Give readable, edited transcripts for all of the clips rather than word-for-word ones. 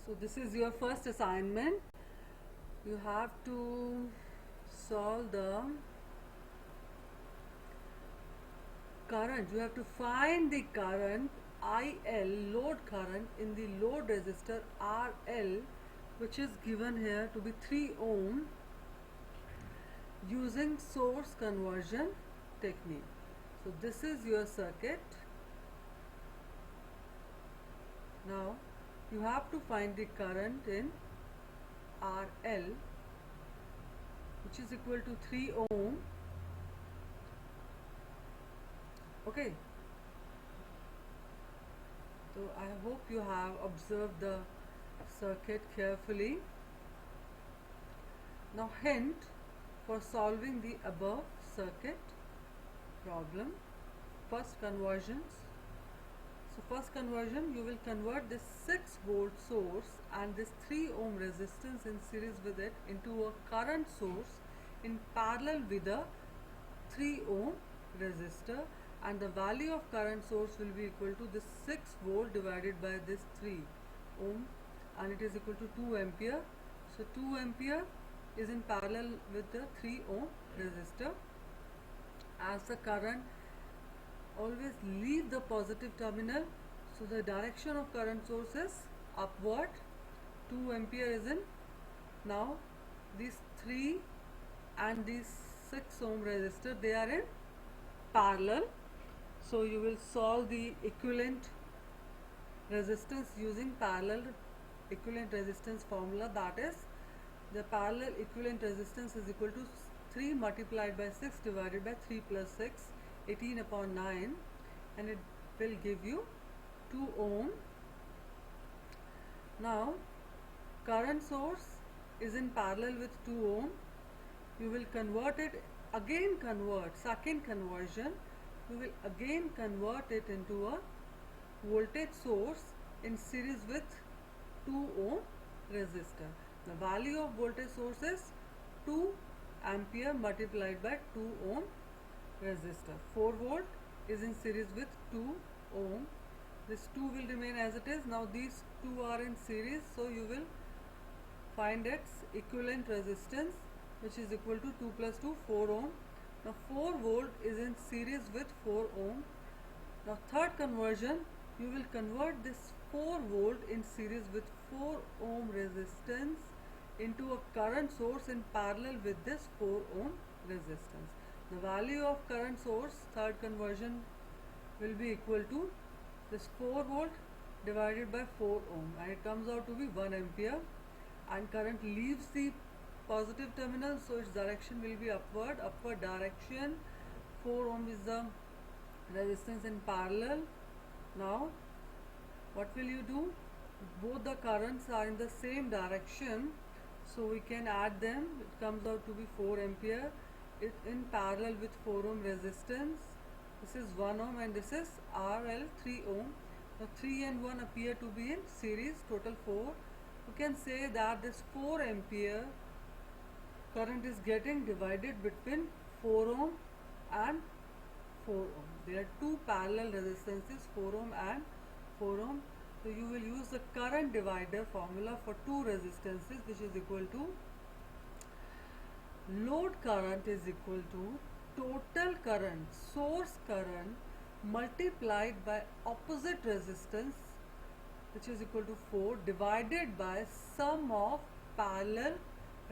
So this is your first assignment. You have to solve the current. You have to find the current IL, load current, in the load resistor RL, which is given here to be 3 ohm, using source conversion technique. So this is your circuit. Now you have to find the current in RL, which is equal to 3 ohm. Okay, so I hope you have observed the circuit carefully. Now hint for solving the above circuit problem. First conversions. So first conversion, you will convert this 6 volt source and this 3 ohm resistance in series with it into a current source in parallel with a 3 ohm resistor, and the value of current source will be equal to this 6 volt divided by this 3 ohm, and it is equal to 2 ampere. So 2 ampere is in parallel with the 3 ohm resistor. As the current always leave the positive terminal, so the direction of current source is upward. 2 ampere is in. Now these 3 and these 6 ohm resistor, they are in parallel. So you will solve the equivalent resistance using parallel equivalent resistance formula, that is the parallel equivalent resistance is equal to 3 multiplied by 6 divided by 3 plus 6, 18 upon 9, and it will give you 2 ohm. Now current source is in parallel with 2 ohm. You will convert it, again convert, second conversion, you will again convert it into a voltage source in series with 2 ohm resistor. The value of voltage source is 2 ampere multiplied by 2 ohm resistor. 4 volt is in series with 2 ohm. This 2 will remain as it is. Now these 2 are in series, so you will find its equivalent resistance, which is equal to 2 plus 2, 4 ohm. Now 4 volt is in series with 4 ohm. Now third conversion, you will convert this 4 volt in series with 4 ohm resistance into a current source in parallel with this 4 ohm resistance. The value of current source, third conversion, will be equal to this 4 volt divided by 4 ohm, and it comes out to be 1 ampere, and current leaves the positive terminal, so its direction will be upward direction. 4 ohm is the resistance in parallel. Now what will you do? Both the currents are in the same direction, so we can add them. It comes out to be 4 ampere. It in parallel with 4 ohm resistance. This is 1 ohm and this is RL 3 ohm. Now 3 and 1 appear to be in series, total 4. You can say that this 4 ampere current is getting divided between 4 ohm and 4 ohm. There are two parallel resistances, 4 ohm and 4 ohm. So you will use the current divider formula for two resistances, which is equal to load current is equal to total current, source current, multiplied by opposite resistance, which is equal to 4, divided by sum of parallel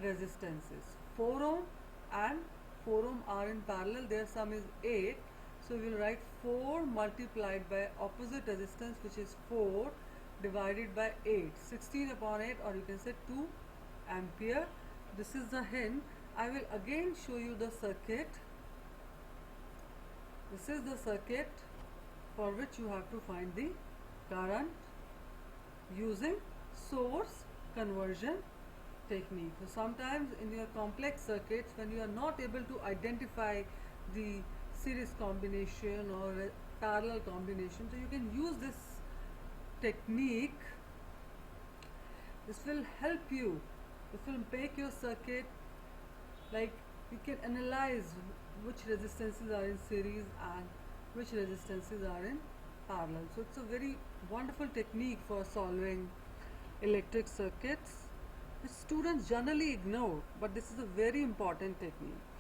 resistances. 4 ohm and 4 ohm are in parallel, their sum is 8. So we will write 4 multiplied by opposite resistance, which is 4, divided by 8, 16 upon 8, or you can say 2 ampere. This is the hint. I will again show you the circuit. This is the circuit for which you have to find the current using source conversion technique. So sometimes in your complex circuits, when you are not able to identify the series combination or parallel combination, so you can use this technique. This will help you. This will make your circuit, like you can analyze which resistances are in series and which resistances are in parallel. So it's a very wonderful technique for solving electric circuits, which students generally ignore, but this is a very important technique.